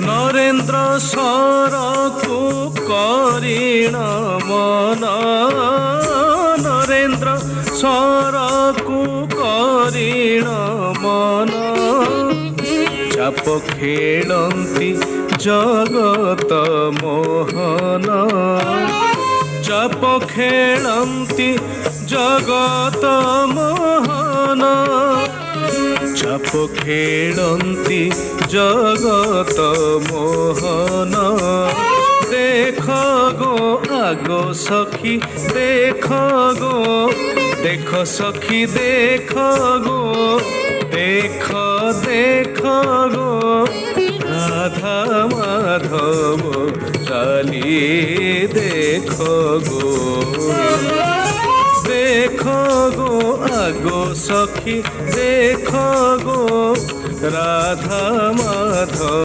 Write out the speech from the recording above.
नरेन्द्र सरकु करिण मन नरेन्द्र सरकु करिण मन चाप खेलन्ति जगत मोहन चाप खेलन्ति जगत मोहन चाप खेलन्ति जगत मोहन देख गो आगो सखी देख सखी देख गो देख गो राधा माधव चाली देख गो देख गो आगो सखी देख गो राधा माधव।